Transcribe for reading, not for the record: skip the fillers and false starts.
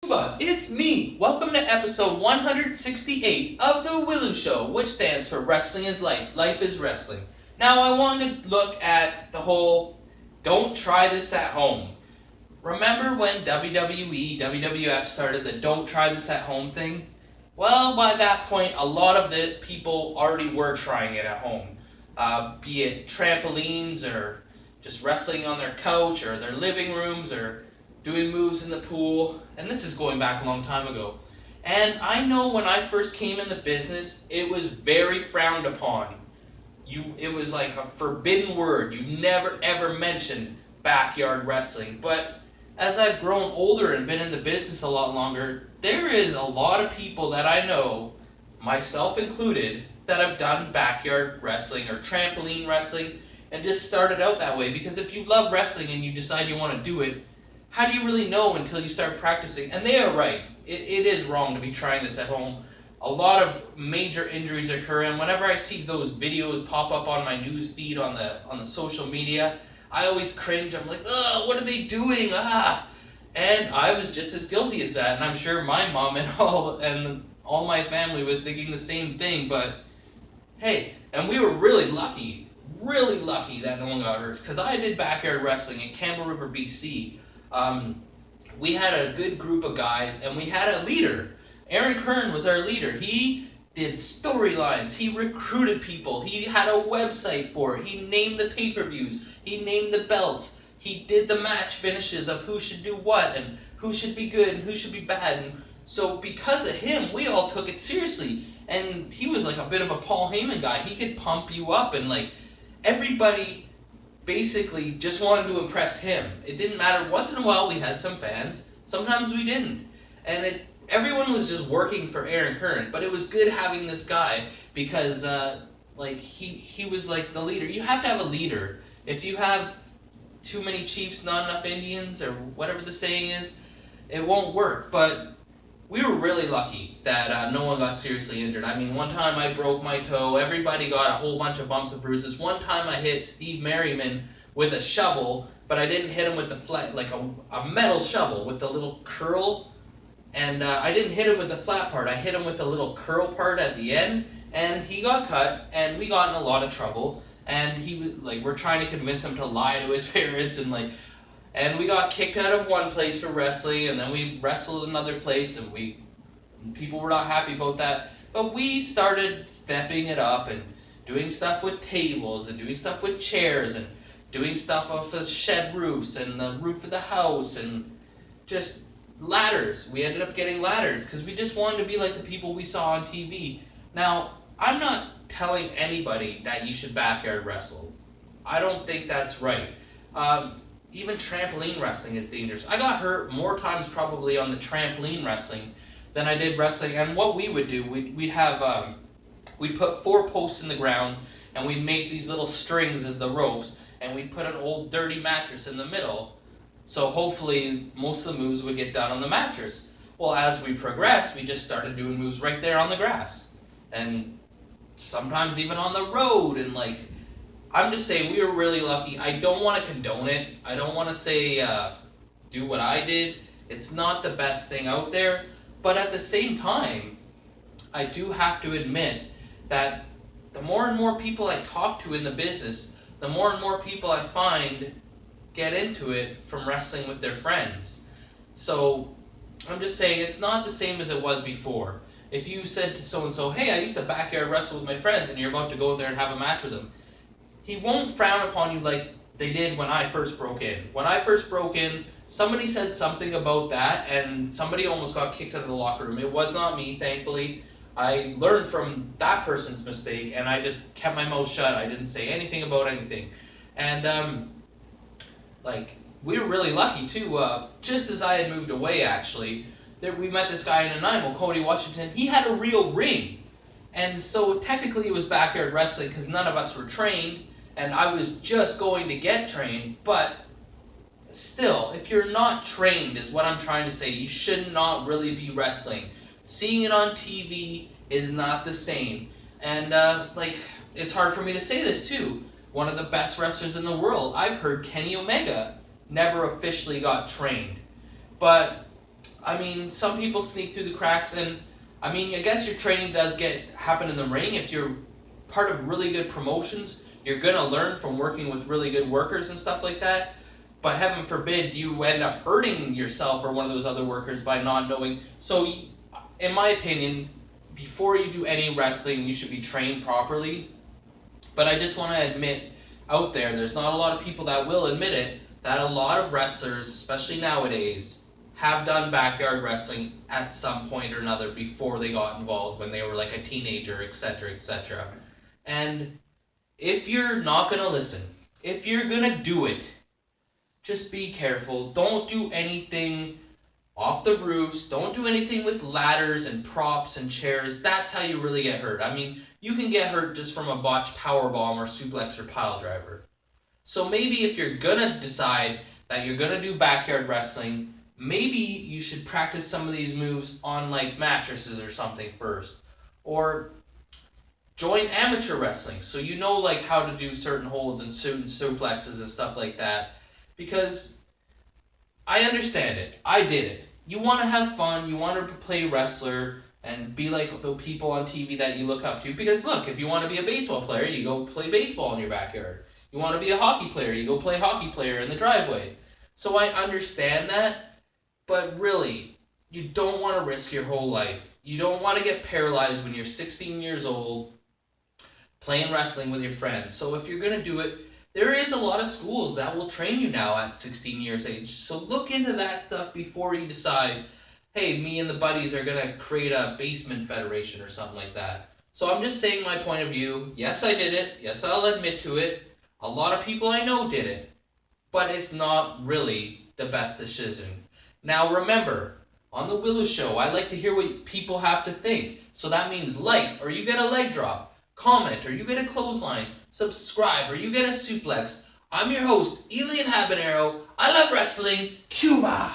It's me! Welcome to episode 168 of The Willow Show, which stands for Wrestling is Life, Life is Wrestling. Now, I want to look at the whole don't try this at home. Remember when WWE, WWF started the don't try this at home thing? Well, by that point, a lot of the people already were trying it at home. Be it trampolines or just wrestling on their couch or their living rooms or doing moves in the pool, and this is going back a long time ago. And I know when I first came in the business, it was very frowned upon. It was like a forbidden word. You never ever mentioned backyard wrestling. But as I've grown older and been in the business a lot longer, there is a lot of people that I know, myself included, that have done backyard wrestling or trampoline wrestling and just started out that way. Because if you love wrestling and you decide you want to do it, how do you really know until you start practicing? And they are right. It is wrong to be trying this at home. A lot of major injuries occur, and whenever I see those videos pop up on my news feed on the social media, I always cringe. I'm like, ugh, what are they doing? Ah! And I was just as guilty as that, and I'm sure my mom and all my family was thinking the same thing. But hey, and we were really lucky that no one got hurt, because I did backyard wrestling in Campbell River, BC. We had a good group of guys, and we had a leader. Aaron Kern was our leader. He did storylines. He recruited people. He had a website for it. He named the pay-per-views. He named the belts. He did the match finishes of who should do what and who should be good and who should be bad. And so because of him, we all took it seriously. And he was like a bit of a Paul Heyman guy. He could pump you up, and like everybody basically just wanted to impress him. It didn't matter. Once in a while we had some fans. Sometimes we didn't. And everyone was just working for Aaron Kern. But it was good having this guy because he was like the leader. You have to have a leader. If you have too many chiefs, not enough Indians, or whatever the saying is, it won't work. But we were really lucky that no one got seriously injured. I mean, one time I broke my toe. Everybody got a whole bunch of bumps and bruises. One time I hit Steve Merriman with a shovel, but I didn't hit him with the flat, like a metal shovel with the little curl. And I didn't hit him with the flat part. I hit him with the little curl part at the end, and he got cut, and we got in a lot of trouble. And he was like, we're trying to convince him to lie to his parents, and we got kicked out of one place for wrestling, and then we wrestled another place, and people were not happy about that. But we started stepping it up and doing stuff with tables and doing stuff with chairs and doing stuff off of shed roofs and the roof of the house and just ladders. We ended up getting ladders because we just wanted to be like the people we saw on TV. Now, I'm not telling anybody that you should backyard wrestle. I don't think that's right. Even trampoline wrestling is dangerous. I got hurt more times probably on the trampoline wrestling than I did wrestling. And what we would do, we'd put 4 posts in the ground, and we'd make these little strings as the ropes, and we'd put an old dirty mattress in the middle. So hopefully most of the moves would get done on the mattress. Well, as we progressed, we just started doing moves right there on the grass, and sometimes even on the road, and I'm just saying we were really lucky. I don't want to condone it. I don't want to say do what I did. It's not the best thing out there. But at the same time, I do have to admit that the more and more people I talk to in the business, the more and more people I find get into it from wrestling with their friends. So I'm just saying it's not the same as it was before. If you said to so-and-so, hey, I used to backyard wrestle with my friends, and you're about to go there and have a match with them, he won't frown upon you like they did when I first broke in. When I first broke in, somebody said something about that, and somebody almost got kicked out of the locker room. It was not me, thankfully. I learned from that person's mistake, and I just kept my mouth shut. I didn't say anything about anything. And, we were really lucky, too. Just as I had moved away, actually, we met this guy in Nanaimo, Cody Washington. He had a real ring. And so technically it was backyard wrestling because none of us were trained, and I was just going to get trained, but still, if you're not trained is what I'm trying to say, you should not really be wrestling. Seeing it on TV is not the same. And it's hard for me to say this too. One of the best wrestlers in the world, I've heard Kenny Omega, never officially got trained. But I mean, some people sneak through the cracks, and I mean, I guess your training does happen in the ring. If you're part of really good promotions, you're gonna learn from working with really good workers and stuff like that. But heaven forbid you end up hurting yourself or one of those other workers by not knowing. So, in my opinion, before you do any wrestling, you should be trained properly. But I just want to admit out there's not a lot of people that will admit it, that a lot of wrestlers, especially nowadays, have done backyard wrestling at some point or another before they got involved when they were like a teenager, etc., etc. And if you're not going to listen, if you're going to do it, just be careful. Don't do anything off the roofs. Don't do anything with ladders and props and chairs. That's how you really get hurt. I mean, you can get hurt just from a botched power bomb or suplex or pile driver. So maybe if you're gonna decide that you're gonna do backyard wrestling, maybe you should practice some of these moves on like mattresses or something first. Or join amateur wrestling so you know like how to do certain holds and certain suplexes and stuff like that. Because I understand it. I did it. You want to have fun. You want to play wrestler and be like the people on TV that you look up to. Because look, if you want to be a baseball player, you go play baseball in your backyard. You want to be a hockey player, you go play hockey player in the driveway. So I understand that, but really, you don't want to risk your whole life. You don't want to get paralyzed when you're 16 years old playing wrestling with your friends. So if you're going to do it, there is a lot of schools that will train you now at 16 years age. So look into that stuff before you decide, hey, me and the buddies are going to create a basement federation or something like that. So I'm just saying my point of view. Yes, I did it. Yes, I'll admit to it. A lot of people I know did it. But it's not really the best decision. Now remember, on the W.I.L.L.I.W show, I like to hear what people have to think. So that means like, or you get a leg drop. Comment, or you get a clothesline. Subscribe, or you get a suplex. I'm your host, Elian Habanero. I love wrestling. Cuba!